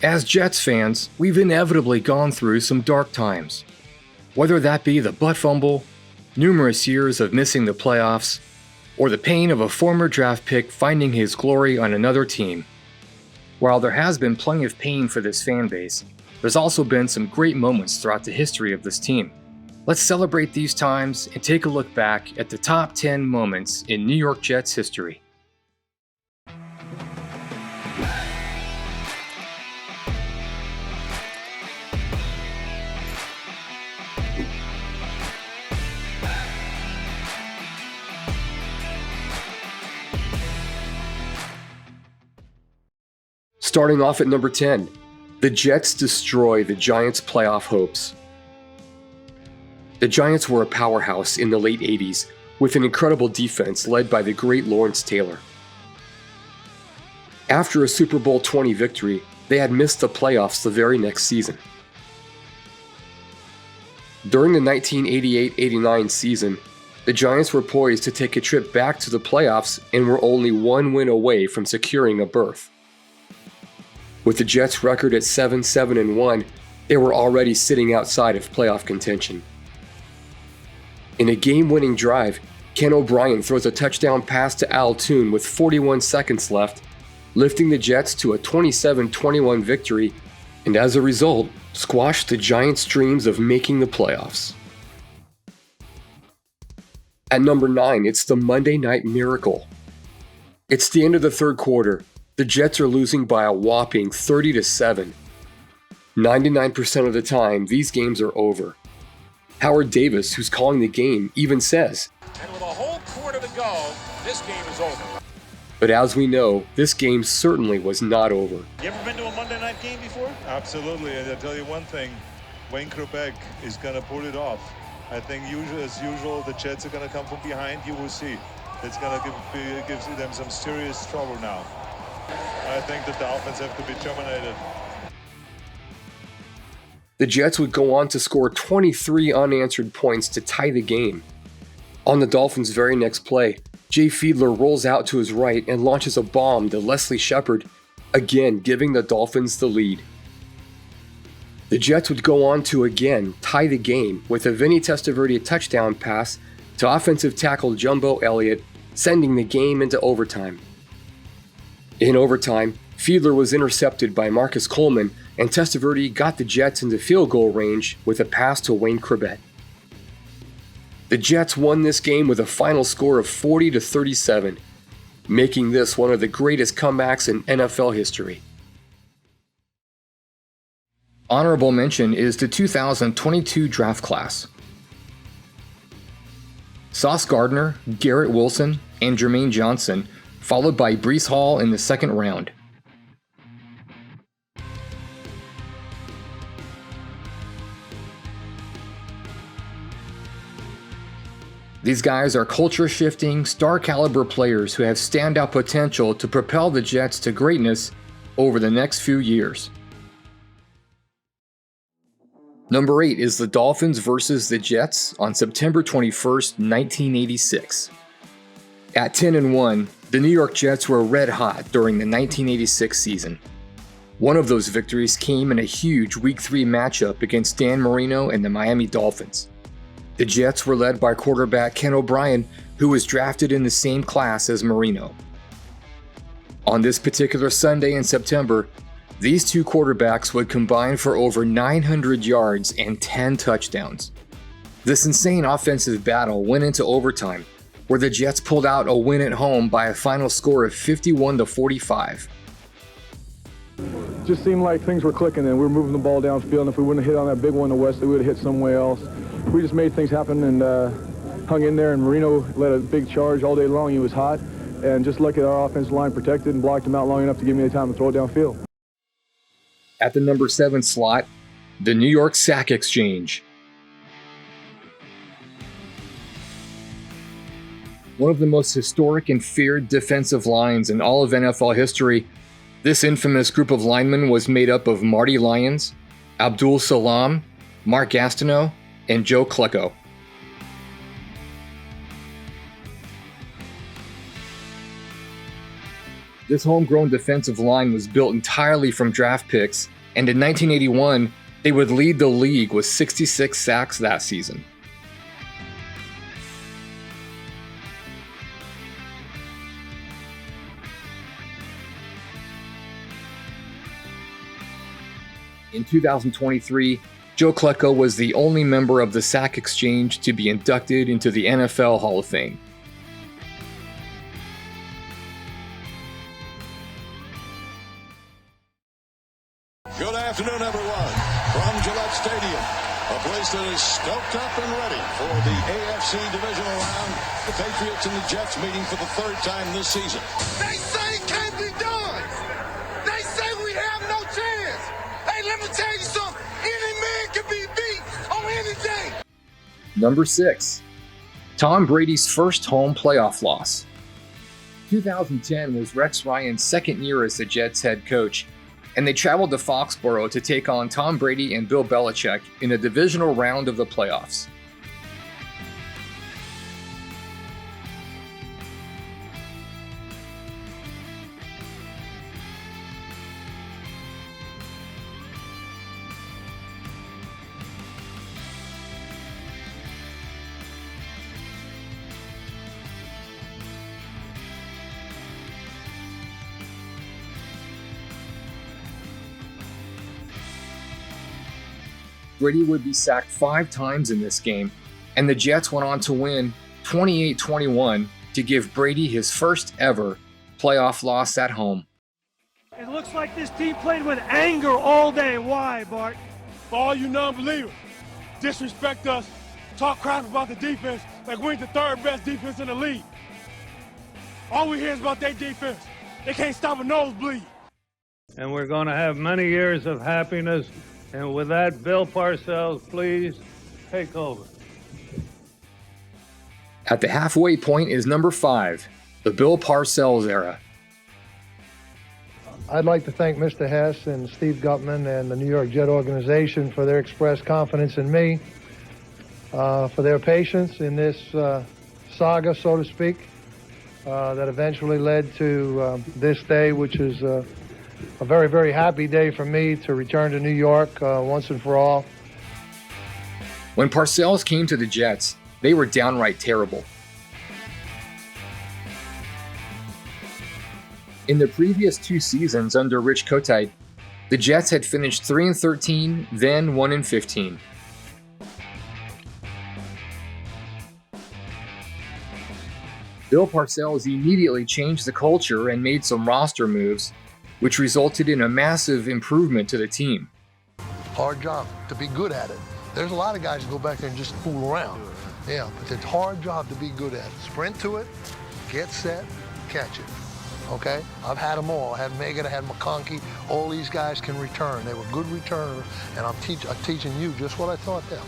As Jets fans, we've inevitably gone through some dark times. Whether that be the butt fumble, numerous years of missing the playoffs, or the pain of a former draft pick finding his glory on another team. While there has been plenty of pain for this fan base, there's also been some great moments throughout the history of this team. Let's celebrate these times and take a look back at the top 10 moments in New York Jets history. Starting off at number 10, the Jets destroy the Giants' playoff hopes. The Giants were a powerhouse in the late 80s with an incredible defense led by the great Lawrence Taylor. After a Super Bowl 20 victory, they had missed the playoffs the very next season. During the 1988-89 season, the Giants were poised to take a trip back to the playoffs and were only one win away from securing a berth. With the Jets' record at 7-1, they were already sitting outside of playoff contention. In a game-winning drive, Ken O'Brien throws a touchdown pass to Al Toon with 41 seconds left, lifting the Jets to a 27-21 victory, and as a result, squashed the Giants' dreams of making the playoffs. At number 9, it's the Monday Night Miracle. It's the end of the third quarter. The Jets are losing by a whopping 30-7. 99% of the time, these games are over. Howard Davis, who's calling the game, even says, "And with a whole quarter to go, this game is over." But as we know, this game certainly was not over. You ever been to a Monday night game before? Absolutely, and I'll tell you one thing, Wayne Krupek is going to pull it off. I think as usual, the Jets are going to come from behind. You will see. It's going to give them some serious trouble now. I think the Dolphins have to be terminated. The Jets would go on to score 23 unanswered points to tie the game. On the Dolphins' very next play, Jay Fiedler rolls out to his right and launches a bomb to Leslie Shepard, again giving the Dolphins the lead. The Jets would go on to again tie the game with a Vinny Testaverde touchdown pass to offensive tackle Jumbo Elliott, sending the game into overtime. In overtime, Fiedler was intercepted by Marcus Coleman, and Testaverde got the Jets into field goal range with a pass to Wayne Krupek. The Jets won this game with a final score of 40-37, making this one of the greatest comebacks in NFL history. Honorable mention is the 2022 draft class. Sauce Gardner, Garrett Wilson, and Jermaine Johnson, followed by Breece Hall in the second round. These guys are culture-shifting, star-caliber players who have standout potential to propel the Jets to greatness over the next few years. Number 8 is the Dolphins versus the Jets on September 21st, 1986. At 10-1, the New York Jets were red hot during the 1986 season. One of those victories came in a huge Week 3 matchup against Dan Marino and the Miami Dolphins. The Jets were led by quarterback Ken O'Brien, who was drafted in the same class as Marino. On this particular Sunday in September, these two quarterbacks would combine for over 900 yards and 10 touchdowns. This insane offensive battle went into overtime, where the Jets pulled out a win at home by a final score of 51-45. Just seemed like things were clicking and we were moving the ball downfield, and if we wouldn't have hit on that big one in the West, we would have hit somewhere else. We just made things happen and hung in there, and Marino led a big charge all day long. He was hot, and just lucky our offensive line protected and blocked him out long enough to give me the time to throw it downfield. At the number 7 slot, the New York Sack Exchange. One of the most historic and feared defensive lines in all of NFL history, this infamous group of linemen was made up of Marty Lyons, Abdul Salam, Mark Gastineau, and Joe Klecko. This homegrown defensive line was built entirely from draft picks, and in 1981, they would lead the league with 66 sacks that season. In 2023, Joe Klecko was the only member of the Sack Exchange to be inducted into the NFL Hall of Fame. Good afternoon, everyone. From Gillette Stadium, a place that is stoked up and ready for the AFC divisional round. The Patriots and the Jets meeting for the third time this season. They say it can't be done. They say we have no chance. Hey, let me tell you something. Any man can be beat on any day. Number 6. Tom Brady's first home playoff loss. 2010 was Rex Ryan's second year as the Jets head coach, and they traveled to Foxborough to take on Tom Brady and Bill Belichick in a divisional round of the playoffs. Brady would be sacked 5 times in this game, and the Jets went on to win 28-21 to give Brady his first ever playoff loss at home. It looks like this team played with anger all day. Why, Bart? For all you non-believers, disrespect us, talk crap about the defense like we ain't the third best defense in the league. All we hear is about their defense. They can't stop a nosebleed. And we're going to have many years of happiness. And with that, Bill Parcells, please take over. At the halfway point is number 5, the Bill Parcells era. I'd like to thank Mr. Hess and Steve Gutman and the New York Jet organization for their expressed confidence in me, for their patience in this saga, so to speak, that eventually led to this day, which is a very, very happy day for me to return to New York once and for all. When Parcells came to the Jets, they were downright terrible. In the previous 2 seasons under Rich Kotite, the Jets had finished 3-13, then 1-15. Bill Parcells immediately changed the culture and made some roster moves, which resulted in a massive improvement to the team. Hard job to be good at it. There's a lot of guys who go back there and just fool around. Yeah, but it's a hard job to be good at it. Sprint to it, get set, catch it. Okay? I've had them all. I had Megan, I had McConkey. All these guys can return. They were good returners, and I'm teaching you just what I taught them.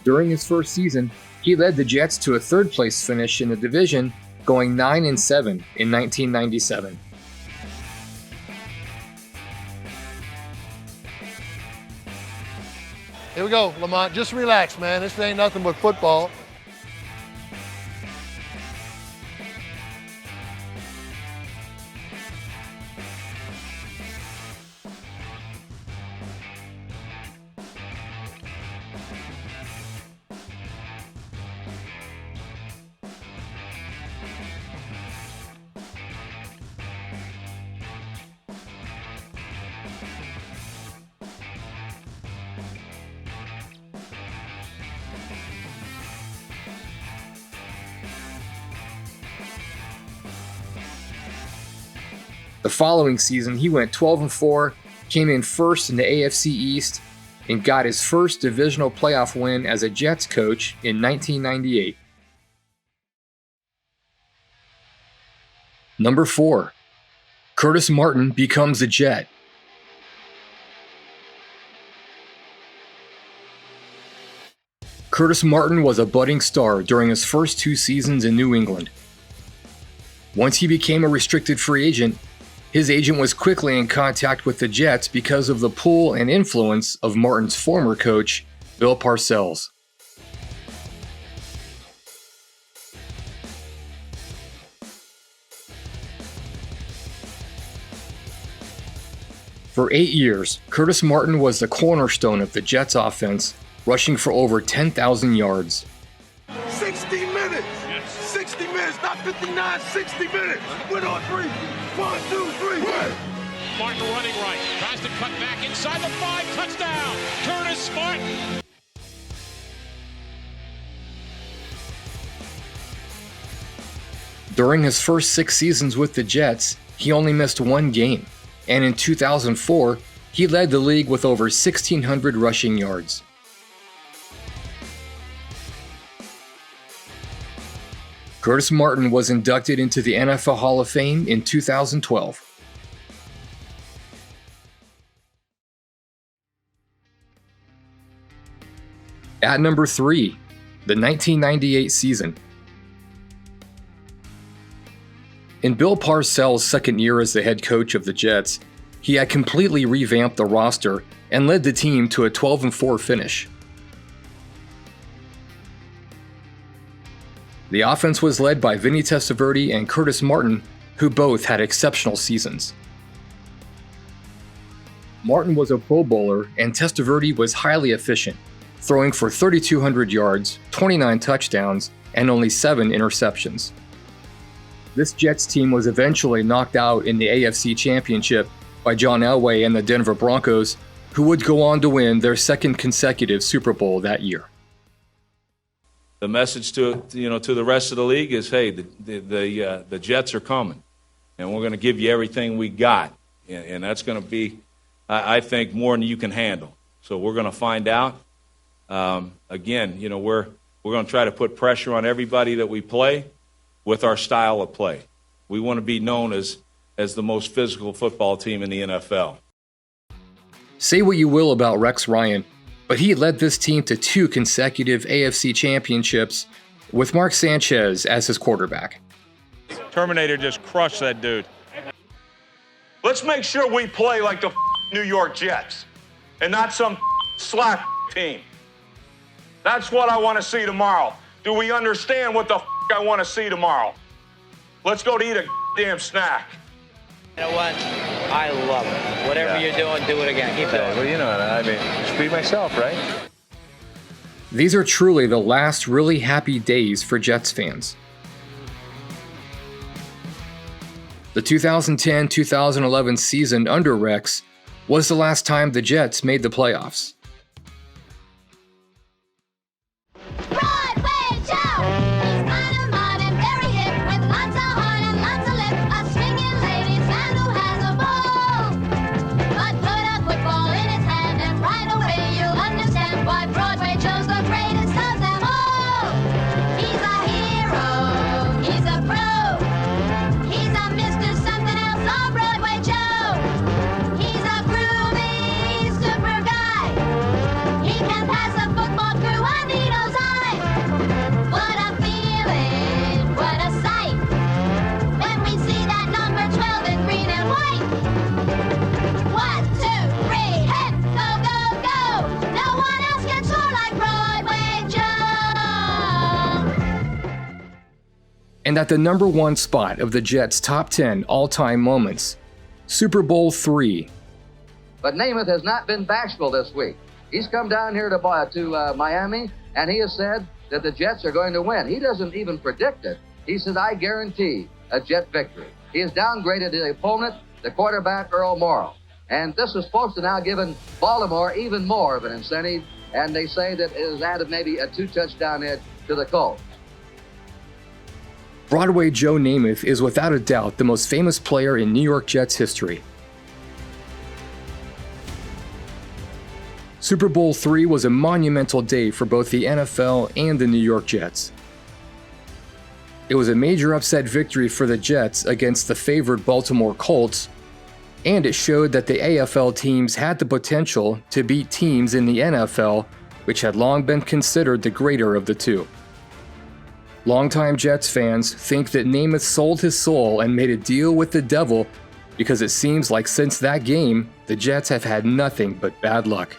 During his first season, he led the Jets to a 3rd-place finish in the division, going 9-7 in 1997. Here we go, Lamont. Just relax, man. This ain't nothing but football. The following season, he went 12-4, came in first in the AFC East, and got his first divisional playoff win as a Jets coach in 1998. Number 4. Curtis Martin becomes a Jet. Curtis Martin was a budding star during his first 2 seasons in New England. Once he became a restricted free agent, his agent was quickly in contact with the Jets because of the pull and influence of Martin's former coach, Bill Parcells. For 8 years, Curtis Martin was the cornerstone of the Jets' offense, rushing for over 10,000 yards. 60 minutes! 60 minutes, not 59, 60 minutes! Win on 3. 1, 2, 3, win! Martin running right, tries to cut back inside the 5, touchdown! Curtis Martin! During his first 6 seasons with the Jets, he only missed 1 game, and in 2004, he led the league with over 1,600 rushing yards. Curtis Martin was inducted into the NFL Hall of Fame in 2012. At number 3, the 1998 season. In Bill Parcells' second year as the head coach of the Jets, he had completely revamped the roster and led the team to a 12-4 finish. The offense was led by Vinny Testaverde and Curtis Martin, who both had exceptional seasons. Martin was a Pro Bowler and Testaverde was highly efficient, throwing for 3,200 yards, 29 touchdowns, and only 7 interceptions. This Jets team was eventually knocked out in the AFC Championship by John Elway and the Denver Broncos, who would go on to win their second consecutive Super Bowl that year. The message to the rest of the league is, hey, the Jets are coming, and we're going to give you everything we got, and that's going to be, I think, more than you can handle. So we're going to find out. Again, we're going to try to put pressure on everybody that we play with our style of play. We want to be known as the most physical football team in the NFL. Say what you will about Rex Ryan, but he led this team to 2 consecutive AFC championships with Mark Sanchez as his quarterback. Terminator just crushed that dude. Let's make sure we play like the New York Jets and not some slap team. That's what I want to see tomorrow. Do we understand what the I want to see tomorrow? Let's go to eat a damn snack. You know what? I love it. Whatever you're doing, do it again. Keep doing it. Well, just be myself, right? These are truly the last really happy days for Jets fans. The 2010-2011 season under Rex was the last time the Jets made the playoffs. And at the number 1 spot of the Jets' top 10 all-time moments, Super Bowl III. But Namath has not been bashful this week. He's come down here to Miami, and he has said that the Jets are going to win. He doesn't even predict it. He said, I guarantee a Jet victory. He has downgraded the opponent, the quarterback, Earl Morrall. And this is supposed to now give Baltimore even more of an incentive, and they say that it has added maybe a 2-touchdown edge to the Colts. Broadway Joe Namath is without a doubt the most famous player in New York Jets history. Super Bowl III was a monumental day for both the NFL and the New York Jets. It was a major upset victory for the Jets against the favored Baltimore Colts, and it showed that the AFL teams had the potential to beat teams in the NFL which had long been considered the greater of the two. Longtime Jets fans think that Namath sold his soul and made a deal with the devil because it seems like since that game, the Jets have had nothing but bad luck.